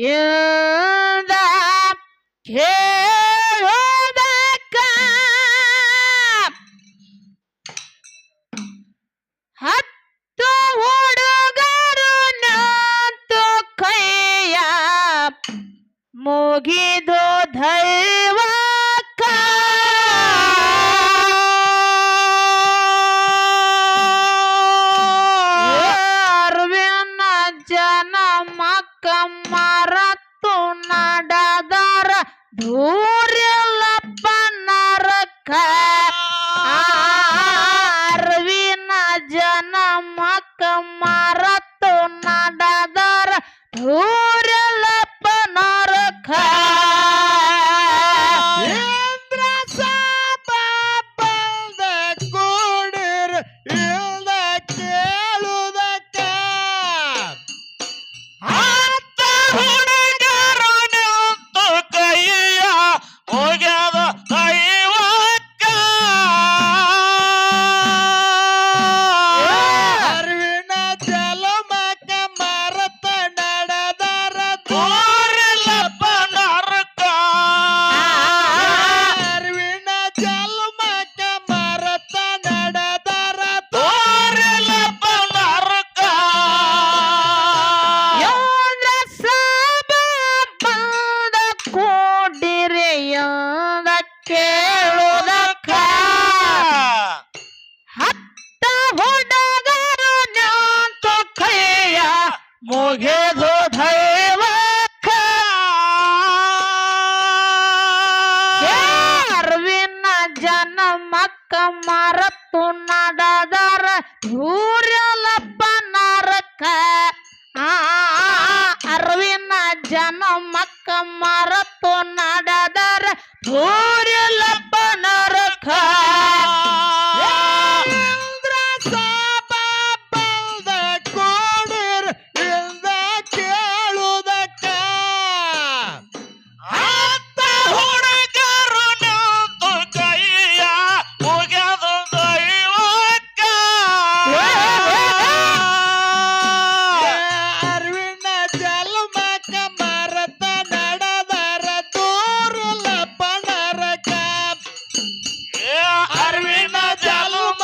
ಇಲ್ದ ಕೇಳೋದಕ್ಕ ಹತ್ತು ಹುಡುಗರು ನಿಂತು ಕೈಯ ಮುಗಿದು ದೈವಕ್ಕ ಅರ್ವಿನ ಜನಮಕ್ಕ ಮರತು ನಡೆದರ ದೂರಿಲ್ಲಪ್ಪ ನರಕ ಅರ್ವಿನ ಜನಮಕ್ಕ ಮರತು ನಡೆದರ ದೂರಿಲ್ಲಪ್ಪ ನರಕ ಇಂದ್ರ ಸಾಪ ಬಂದ ಕೂಡಿರ್ ಇಲ್ದ ಕೇಳುವುದಕ್ಕ ಹತ್ತ ಹುಡುಗರು ನಿಂತು ಕೈಯ ಹೋಗ್ಯದ ದೈವಕ್ಕ ಅರಿವಿನ ಜಲಮಕ ಮರತ ನಡೆದರ ದೂರಿಲ್ಲಪ್ಪ ನರಕ ಅರಿವಿನ ಜಲಮಕ ಮರತ ನಡೆದರ ದೂರಿಲ್ಲಪ್ಪ ನರಕ ಯೋಧ ಸಾಬ ಬಂದ ಕೂಡಿರೆಯೋದ ಕೇಳುವುದಕ್ಕ ಹತ್ತ ಹುಡುಗರು ನಿಂತು ಕೈಯ ಮುಗಿದು ದೈವಕ್ಕ ಅರ್ವಿನ ಜನಮಕ್ಕ ಮರತು ನಡೆದರ ದೂರಲಪ್ಪ ನರಕ ಅರ್ವಿನ ಜನಮಕ್ಕ ಮರತು ನಡೆದರ ದೂರಲಪ್ಪ ನರಕ ಇಂದ್ರ ಸಾಪ ಬಂದ ಕೂಡಿರ್ ಇಲ್ದ ಕೇಳುವುದಕ್ಕ ಹತ್ತ ಹುಡುಗರು ನಿಂತು ಕೈಯ ಮುಗಿದು ದೈವಕ್ಕ ಅರಿವಿನ ಜಲಮಕ ಮರತ ನಡೆದರ ದೂರಲಪ್ಪ ನರಕ ಅರಿವಿನ ಜಲಮ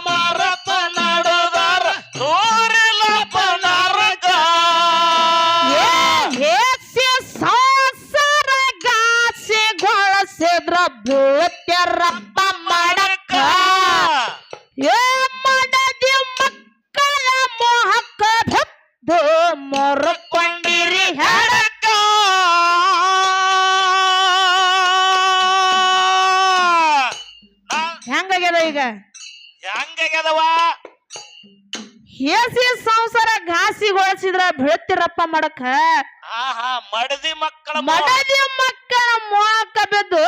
ಮರತ ನಡುದರ ದೂರಿಲ್ಲಪ್ಪ ನರಕ ಹೇಸಿ ಸಂಸಾರ ಗಾಸಿಗೊಳಿಸಿದ್ರ ಬೀಳ್ತಿರಪ್ಪ ಮಡಕ ಏ ಮಡದಿ ಮಕ್ಕಳ ಮೋಹಕ್ಕ ಬಿದ್ದು ಮೊರಕೊಂಡಿರಿ ಹೆಡಕ ಹೆಂಗಾಗ್ಯದ ಈಗ ಹೆಂಗಾಗ್ಯದವ ಹೇಸಿ ಸಂಸಾರ ಘಾಸಿಗೊಳಿಸಿದ್ರ ಬೀಳ್ತಿರಪ್ಪ ಮಡಕ ಆಹಾ ಮಡದಿ ಮಕ್ಕಳ ಮಡದಿ ಮಕ್ಕಳ ಮೋಹಕ್ಕ ಬಿದ್ದು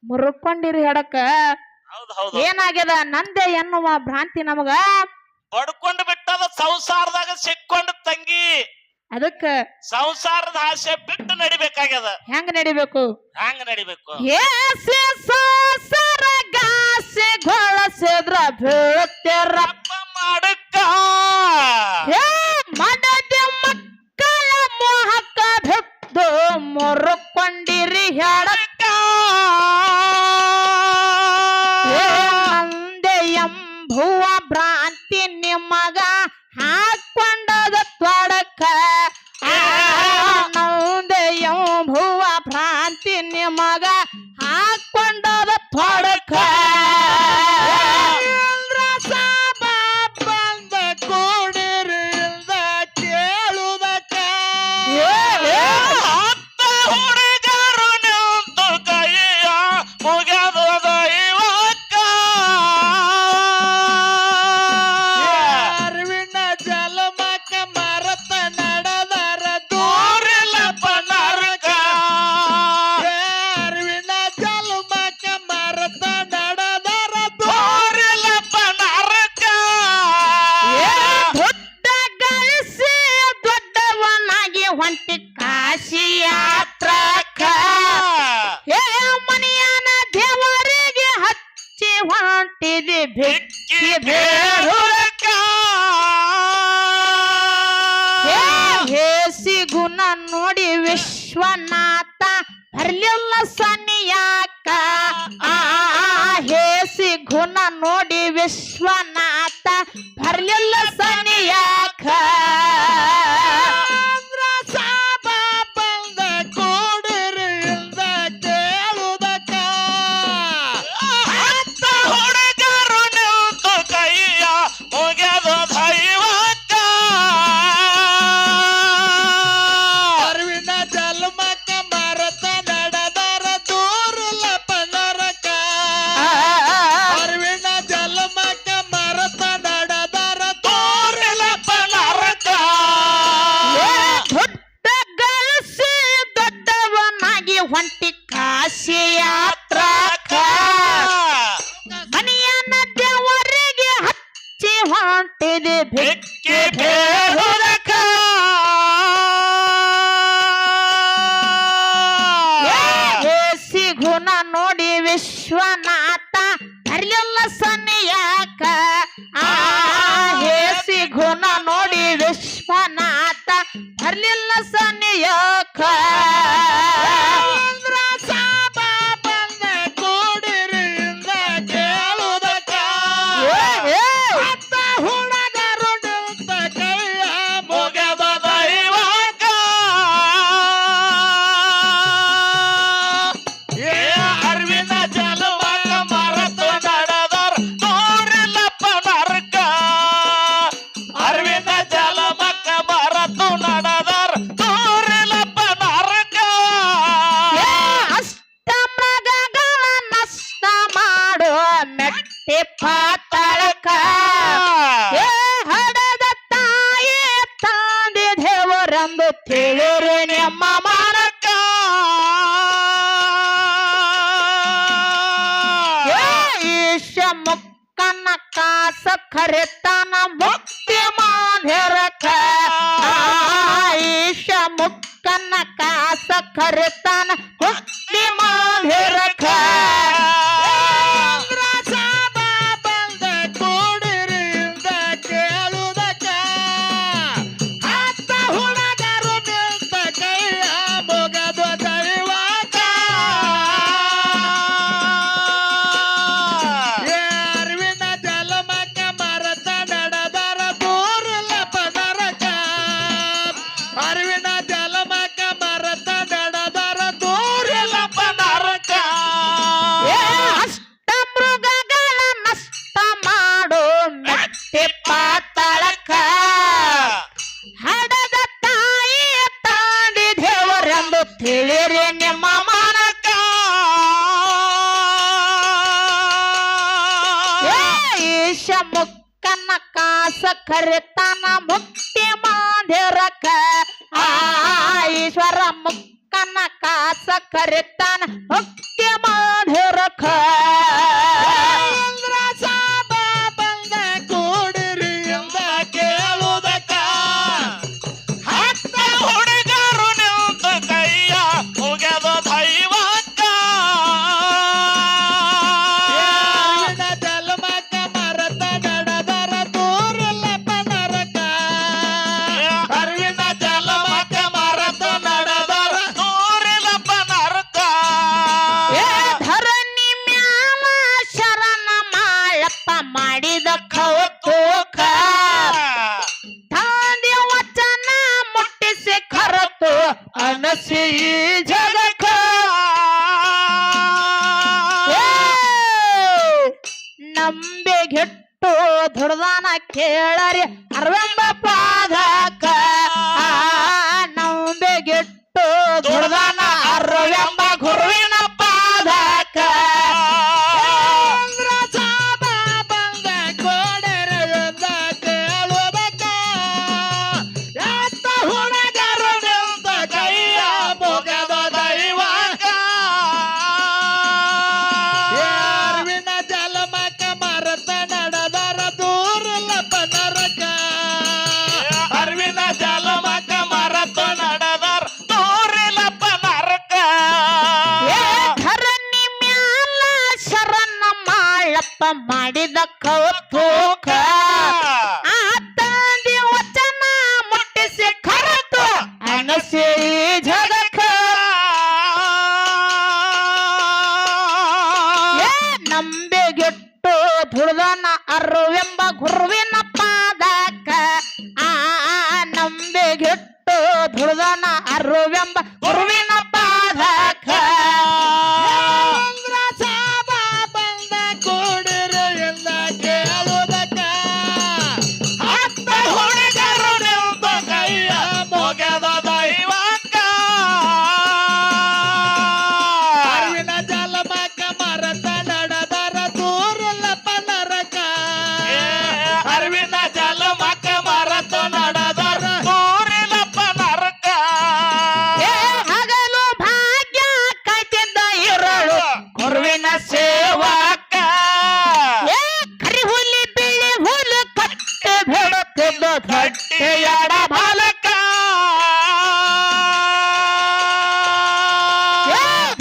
ಮುರ್ಕೊಂಡಿರಿ ಹೆಡಕ ಹೌದು ಹೌದು ಏನಾಗ್ಯದ ನಂದೆ ಎನ್ನುವ ಭ್ರಾಂತಿ ನಮಗ ಬಡ್ಕೊಂಡು ಬಿಟ್ಟದ ಸಂಸಾರದಾಗ ಸಿಕ್ಕೊಂಡು ತಂಗಿ ಅದಕ್ಕ ಸಂಸಾರದ ಆಸೆ ಬಿಟ್ಟು ನಡಿಬೇಕಾಗ್ಯದ ಹೆಂಗ ನಡಿಬೇಕು ಹ್ಯಾಂಗ ನಡಿಬೇಕು ಹೇಸಿ ಸಂಸಾರ ಘಾಸಿಗೊಳಿಸಿದ್ರ ಬೀಳ್ತಿರಪ್ಪ ಅಪ್ಪ ಮಾಡಕ್ಕ ಹೇ ಮಡದಿ ಮಕ್ಕಳ ಮೋಹಕ್ಕ ಬಿದ್ದು ಮುರ್ಕೊಂಡಿರಿ ಹೆಡಕ ನಂದೆ ಎಂಬುವ ಭ್ರಾಂತಿ ನಿಮಗ ಹಾಕೊಂಡದ ತೊಡಕ ನಂದೆ ಎಂಬುವ ಭ್ರಾಂತಿ ನಿಮಗ ಹಾಕೊಂಡದ ತೊಡಕ ಇಂದ್ರ ಸಾಪ ಬಂದ ಕೂಡಿರ್ ಇಲ್ದ ಕೇಳುವುದಕ್ಕ ಹತ್ತ ಹುಡುಗರು ನಿಂತು ಕೈಯ ಮುಗಿದು ದೈವಕ್ಕ ಅರಿವಿನ ಜಲಮಕ ಮರತ ನಡೆದರ ದೂರಿಲ್ಲಪ್ಪ ನರಕ ಅರಿವಿನ ಜಲಮಕ ಮರತ ನಡೆದರ ದೂರಿಲ್ಲಪ್ಪ ನರಕ ದೊಡ್ಡ ಗಳಿಸಿ ದೊಡ್ಡವನಾಗಿ ಹೊಂಟಿ ಕಾಶಿ ಯಾತ್ರಕ್ಕ ಏ ಮನೆಯನ ದೇವರಿಗೆ ಹಚ್ಚಿ ಹೊಂಟಿದಿ ಬಿಕ್ಕಿ ಬೇಡುರಕ್ಕ ಹೇಸಿ ಹೇಸಿ ಗುಣ ನೋಡಿ ವಿಶ್ವನಾಥ ಬರ್ಲಿಲ್ಲ ಸನಿಯಾಕ ಹೇಸಿ ಗುಣ ನೋಡಿ ವಿಶ್ವನಾಥ ಬರ್ಲಿಲ್ಲ ಸನಿಯಾಕ ಸಾಬ ಬಂದ ಕೂಡಿರಿ ಇಲ್ದ ಕೇಳುವುದಕ್ಕ ಹತ್ತ ಹುಡುಗರು ನಿಂತು ಕೈಯ ಮುಗಿದು ದೈವಕ್ಕ ಅರಿವಿನ ಜನ್ಮಕ್ಕ ಮರತ ನಡೆದರ ದೂರಲ್ಲ ಪನರಕ ಅರಿವಿನ ಜನ್ಮಕ್ಕ ಮರತ ನಡೆದರ ತೋರಿಲ ಪನರಕ ದೊಡ್ಡ ಗಳಿಸಿ ದೊಡ್ಡವನಾಗಿ ಹೊಂಟಿ ಕಾಶಿ ಯಾತ್ರಕ ಮನೆಯನ್ನ ದೇವರಿಗೆ ಹಚ್ಚಿ ಹೊಂಟಿದೆ ಬೆಕ್ಕೆ ಬೇಡುವುದಕ್ಕ ಹೇಸಿ ಗುಣ ನೋಡಿ ವಿಶ್ವನಾಥ ಬರ್ಲಿಲ್ಲ ಸನಿಯಾಕ ಹೇಸಿ ಗುಣ ನೋಡಿ ವಿಶ್ವನಾಥ ಬರ್ಲಿಲ್ಲ ಸನಿಯಾಕ ಸಾಬ ಬಂದ ಕೂಡಿರಿ ಇಲ್ದ ಕೇಳುವುದಕ್ಕ ಹತ್ತ ಹುಡುಗರು ನಿಂತ ಕೈಯ ಮುಗಿದ ದೈವಕ್ಕ ಏ ಅರಿವಿನ ಜಲಮಕ್ಕ ಮರತು ನಡೆದರ್ ತೋರಿಲ್ಲಪ್ಪ ನರಕ ಅರಿವಿನ ಜಲಮಕ್ಕ ಮರತು ನಡೆದರ್ ತೋರಿಲ್ಲಪ್ಪ ನರಕ ಅಷ್ಟ ಮೃಗಗಳ ನಷ್ಟ ಮಾಡೋ ಮೆಟ್ಟಿ ಪಾತಾಳಕ ಹಡದ ತಾಯಿ ತಂದೆ ದೇವರಂದು ತಿಳಿರು ನಿಮ್ಮ ಮರಕ ಈಶ ಮುಕ್ಕನ ಕಾಸ ಖರಿತನ ಮುಕ್ತಿ ಮಾಧರಕ ಈಶ ಮುಕ್ಕನ ಕಾಸ ಖರಿತನ ಮುಕ್ತಿ ಮಾಧರಕ ಸಾಬ ಬಂದ ಕೂಡಿರಿ ಇಲ್ದ ಕೇಳುವುದಕ್ಕ ಹತ್ತ ಹುಡುಗರು ನಿಂತ ಕೈಯ ಮುಗದು ದೈವಕ್ಕ ಅರಿವಿನ ಜಲಮಕ್ಕ ಮರತ ನಡೆದರ ದೂರಲ್ಲ ಪದರಕ ಅರಿವಿನ ಜಲಮಕ್ಕ ಮರತ ನಡೆದರ ದೂರಲ್ಲ ನರಕ ಅಷ್ಟ ಮೃಗಗಳ ನಷ್ಟ ಮಾಡೋ ಮೆಟ್ಟಿ ಪಾತಾಳಕ ಹಡದ ತಾಯಿ ತಾಂಡಿ ದೇವರೆಂದು ತಿಳಿರಿ ನಿಮ್ಮ ಮರಕ ಈಶ ಮುಕ್ಕನ ಕಾಸ ಕರಿತಾನ ಮುಕ್ತಿ ಮಾಧರಕ ಈಶ್ವರ ಮುಕ್ಕನ ಕಾಸ ಕರಿತಾನ ಮುಕ್ತಿ ಮಾಧರಕ ಸಾಬ ಬಂದ ಕೂಡಿರಿ ಇಲ್ದ ಕೇಳುವುದಕ್ಕ ಹತ್ತ ಹುಡುಗರು ನಿಂತು ಕೈಯ ಮುಗಿದ ದೈವಕ್ಕ ಅರಿವಿನ ಜಲಮಕ್ಕ ಮರತ ನಡೆದರ ದೂರಲ್ಲ ಪನರಕ ಅರಿವಿನ ಜಲಮಕ್ಕ ಮರತ ನಡೆದರ ತೋರಿಲಪ್ಪ ನರಕ ಧರಣಿ ಮ್ಯಾಲ ಶರಣ ಮಾಳಪ್ಪ ಮಾಡಿದ ಕೌತುಕ ತಂದೆ ವಚನ ಮುಟ್ಟಿಸಿ ಕರತು ಅನಸಿ ಈ ಜಗಕ್ಕ ನಂಬೆಗೆಟ್ಟು ದುಡ್ದಾನ ಕೇಳರಿ ಅರವೆಂಬ ಪಾದಕ ನಂಬೆಗೆಟ್ಟು ದುಡ್ದಾನ ಅರವೆಂಬ ಗುರುವಿನ ಪಾದಕ ಸಾಬ ಬಂದ ಕೂಡಿರಿ ಇಲ್ದ ಕೇಳುವುದಕ್ಕ ಎತ್ತ ಹುಡುಗರು ನಿಂತ ಕೈಯ ಮುಗದ ದೈವಕ್ಕ ಅರಿವಿನ ಜಲಮಕ್ಕ ಮರತ ನಡೆದರ ದೂರಲ್ಲ ಪನರಕ ಅರಿವಿನ ಜಲಮಕ್ಕ ಮರತ ನಡೆದರ ತೋರಿಲಪ್ಪ ನರಕ ಧರಣಿ ಮ್ಯಾಲ ಶರಣ ಮಾಳಪ್ಪ ಮಾಡಿದ ಕೌತುಕ ಆ ತಂದೆ ವಚನ ಮುಟ್ಟಿಸಿ ಕರತು ಧುಳ್ದನ ಅರುವೆಂಬ ಗುರುವಿನ ಪಾದಕ್ಕ ನಂಬಿಗಿಟ್ಟು ಧುಳ್ದನ ಅರುವೆಂಬ ಗುರುವಿನ ಪಾದಕ್ಕ ಸಾಬ ಬಂದ ಕೂಡಿರು ಎಂದ ಕೇಳುವುದಕ್ಕ ಹತ್ತ ಹುಡುಗರು ನಿಂತು ಕೈಯ ಮುಗಿದ ದೈವಕ್ಕ ಅರಿವಿನ ಜಲಮಕ ಮರತ ನಡೆದರ ದೂರಲ್ಲಪ್ಪ ನರಕ ಅರಿವಿನ ಜಲಮಕ್ಕ ಮರತು ನಡೆದರ ದೂರಿಲಪ್ಪ ನರಕ ಹಗಲು ಭಾಗ್ಯ ಕಾಯ್ತಿದ್ದ ಇರಳು ಗುರುವಿನ ಸೇವಕ ಕರಿ ಹುಲಿ ಬಿಳಿ ಹುಲು ಕಟ್ಟೆ ಬೇಡುತ್ತಿದ್ದ ಗಟ್ಟಿಯಾಡ ಬಾಲಕ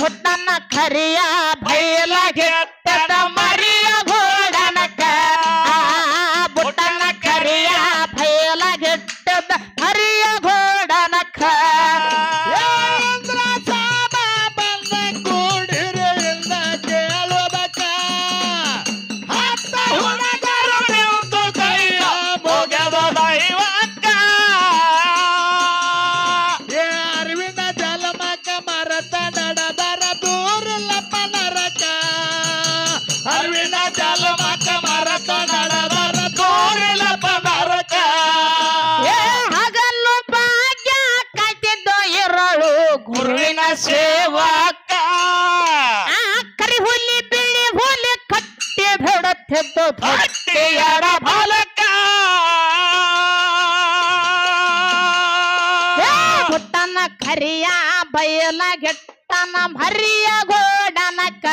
ಪುಟ್ಟನ ಕರಿಯ ಬಯಲ ಗೆಟ್ಟದ ಮರಿಯ ಘೋಡನಕ ಪುಟ್ಟನ ಕರಿಯ ಬಯಲ ಗೆಟ್ಟದ ಮರಿಯ ಘೋಡನಕ ಸಾಬ ಬಂದ ಕೂಡಿರು ಎಂದ ಕೇಳುವುದಕ್ಕ ಹತ್ತ ಹುಡುಗರು ನಿಂತು ಕೈಯ ಮುಗಿದ ದೈವಕ್ಕ ಅರಿವಿನ ಜಲಮಕ ಮರತ ನಡೆದರ ದೂರಲ್ಲಪ್ಪ ನರಕ ಅರಿವಿನ ಜಲಮಕ್ಕ ಮರತು ನಡೆದರ ದೂರಿಲಪ್ಪ ನರಕ ಹಗಲು ಭಾಗ್ಯ ಕಾಯ್ತಿದ್ದ ಇರಳು ಗುರುವಿನ ಸೇವಕ ಕರಿ ಹುಲಿ ಬಿಳಿ ಹುಲಿ ಕಟ್ಟಿ ಬೇಡುತ್ತಿದ್ದು ಗಟ್ಟಿಯಾಡ ಬಾಲಕ ಪುಟ್ಟನ ಕರಿಯ ಬಯಲ ಗೆಟ್ಟನ ಮರಿಯ ಗೋಡನಕ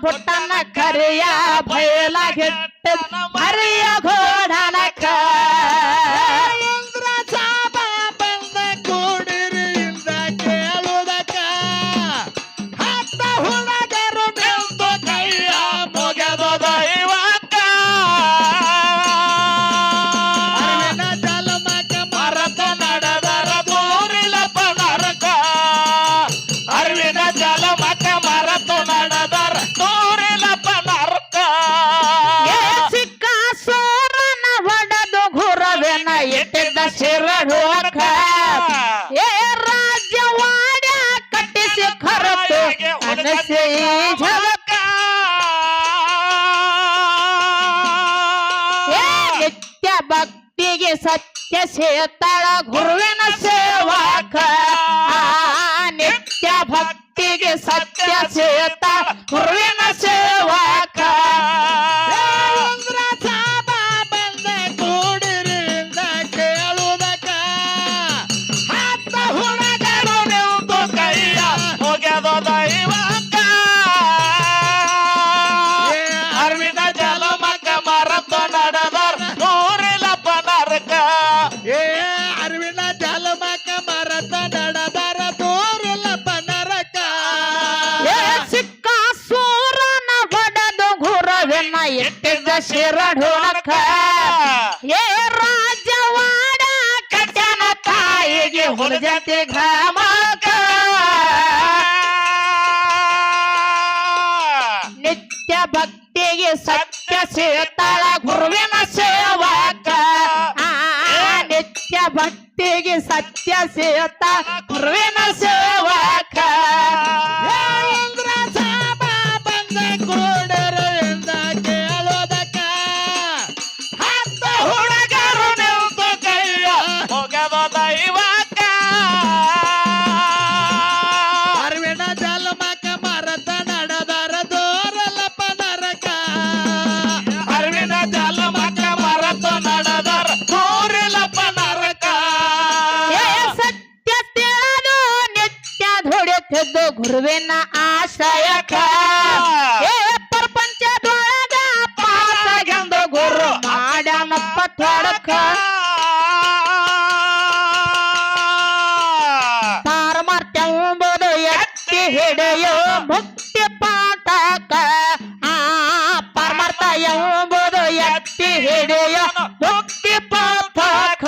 ಪುಟ್ಟನ ಕರಿಯ ಬಯಲ ಗೆಟ್ಟದ ಮರಿಯ ಗೋಡನಕ ಸಾಬ ಬಂದ ಕೂಡಿರು ಎಂದ ಕೇಳುವುದಕ್ಕ ಹತ್ತ ಹುಡುಗರು ನಿಂತು ಕೈಯ ಮುಗಿದ ದೈವಕ್ಕ ಅರಿವಿನ ಜಲಮಕ ಮರತ ನಡೆದರ ದೂರಿಲಪ್ಪ ನರಕ ಅರಿವಿನ ಜಲಮಕ್ಕ ಮರತು ನಡೆದರ ದೂರಿಲಪ್ಪ ನರಕ ಸಿಕ್ಕ ಸೋರನ ಹೊಡೆದು ಗುರವೆನ ಇಟ್ಟಿದ್ದ ಶಿರಡೋಕ ರಾಜ್ಯವಾಡ ಕಟ್ಟಿಸಿ ಖರತು ಅನಸಿ ಝಲಕ ನಿತ್ಯ ಭಕ್ತಿಗೆ ಸತ್ಯ ಸೇತಳ ಗುರುವಿನ ಸೇವಕ ನಿತ್ಯ ಭಕ್ತಿಗೆ ಸತ್ಯ ಸೇತಳ ಗುರುವಿನ ಸೇವಕ ಸಾಬ ಬಂದ ಕೂಡಿರು ಎಂದ ಕೇಳುವುದಕ್ಕ ಹತ್ತ ಹುಡುಗರು ನಿಂತು ಕೈಯ ಮುಗಿದ ದೈವಕ್ಕ ಅರಿವಿನ ಜಲಮಕ್ಕ ಮರತು ನಡೆದರ ದೂರಿಲಪ್ಪ ನರಕ ಅರಿವಿನ ಜಲಮಕ ಮರತ ನಡೆದರ ದೂರಲ್ಲಪ್ಪ ನರಕ ಸಿಕ್ಕ ಸೂರನ ಹೊಡೆದು ಗುರುವಿನ ಇಟ್ಟಿದ್ದ ಶಿರಡೋಕ ರಾಜವಾಡ ಕಟ್ಟನ ತಾಯಿಗೆ ಹುಡುಜತಿ ಗ್ರಾಮಕ ನಿತ್ಯ ಭಕ್ತಿಗೆ ಸತ್ಯ ಸೇತಳ ಗುರುವಿನ ಸೇವಕ ನಿತ್ಯ ಭಕ್ತಿಗೆ ಸತ್ಯ ಸೇತ ಗುರುವಿನ ಸೇವಕ ಸಾಬ ಬಂದ ಕೂಡರು ಎಂದ ಕೇಳೋದಕ್ಕ ಹತ್ತ ಹುಡುಗರು ನಿಂತು ಕೈಯ ಮುಗಿದ ದೈವಕ್ಕ ಅರಿವಿನ ಜಲಮಕ ಮರತ ನಡೆದರ ದೂರಲ್ಲಪ್ಪ ನರಕ ಅರಿವಿನ ಜಲಮಕ್ಕ ಮರತು ನಡೆದರ ದೂರಿಲಪ್ಪ ನರಕ ಸತ್ಯ ತಿಳಿದು ನಿತ್ಯ ದುಡಿತಿದ್ದು ಗುರುವಿನ ಆಶ್ರಯಕ ಪ್ರಪಂಚದೊಳಗ ಪಾಸಾಗೆಂದು ಗುರು ಮಾಡ್ಯಾನಪ್ಪ ತೊಡಕ ಪಾರಮಾರ್ಥ್ಯಂಬುದು ಎತ್ತಿ ಹಿಡಿಯೋ ಮುಕ್ತಿ ಪಾಠಕ ಪಾರಮಾರ್ಥ ಎಂಬುದು ಎತ್ತಿ ಹಿಡಿಯೋ ಮುಕ್ತಿ ಪಾಠಕ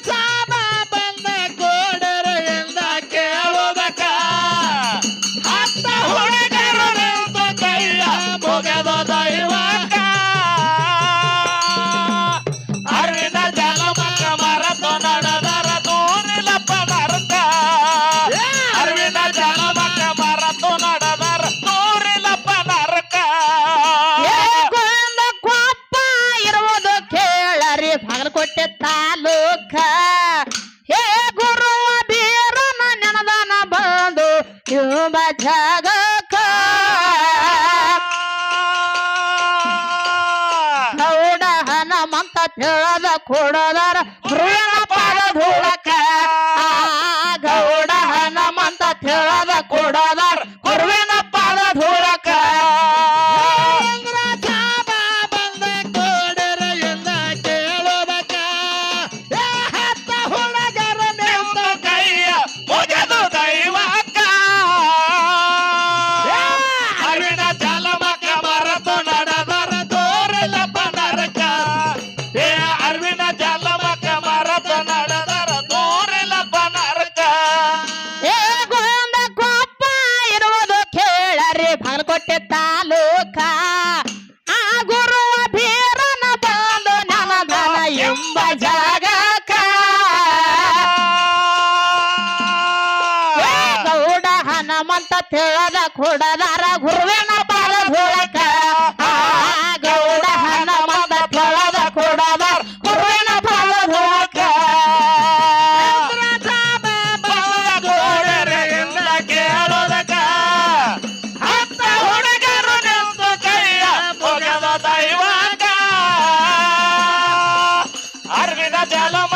ಸಾಬ ಬಂದ ಕೂಡರು ಎಂದ ಕೇಳೋದಕ್ಕ ಹತ್ತ ಹುಡುಗರು ನಿಂತು ಕೈಯ ಹೇಳದ ಕೊಡದಾರ ಗುರುವಿನ ಪಾದ ಧೂಳಕ ಗೌಡ ಹನುಮಂತ ಹೇಳದ ಕೊಡದಾರ ಗುರುವಿನ ಪಾದ ಧೂಳಕ ಜಾಬ ಬಂದ ಕೋಡರ ಎಂದ ಕೇಳೋದಕ್ಕ ಹತ್ತ ಹುಡುಗರ ನಿಂತ ಕೈಯ ಮುಗಿದು ದೈವಕ್ಕ ಅರಿವಿನ ಜಲಮಕ ಮರೆತು ನಡೆದರ ದೂರಿಲ್ಲಪ್ಪ ನರಕ ಅರಿವಿನ ಜಲಮಕ ಮರೆತು ನಡೆದರ ದೂರಿಲ್ಲಪ್ಪ ನರಕ ಏ ಗೋಂದ ಕೊಪ್ಪ ಇರುವುದು ಕೇಳರಿ ಬಾಗಲಕೋಟೆ ತಾಲೂಕ ಆ ಗುರುವ ಬೀರನ ಬಂದು ನಮದನ ಎಂಬ ಜಾಗಕ ಏ ಗೌಡ ಹನುಮಂತ ಹೇಳದ ಕೊಡದಾರ ಗುರುವಿನ ಪಾದ ಧೂಳಕ ಗೌಡ ಹನುಮಂತ ಹೇಳದ ಕೊಡದಾರ ಗುರುವಿನ ಪಾದ ಧೂಳಕ ಗೋಡರೆಯಿಂದ ಕೇಳೋದಕ್ಕ ಹತ್ತ ಹುಡುಗರು ನಿಂತು ಕೈಯ ಮುಗದ ದೈವಕ್ಕ ಅರಿವಿನ ಜಲಮ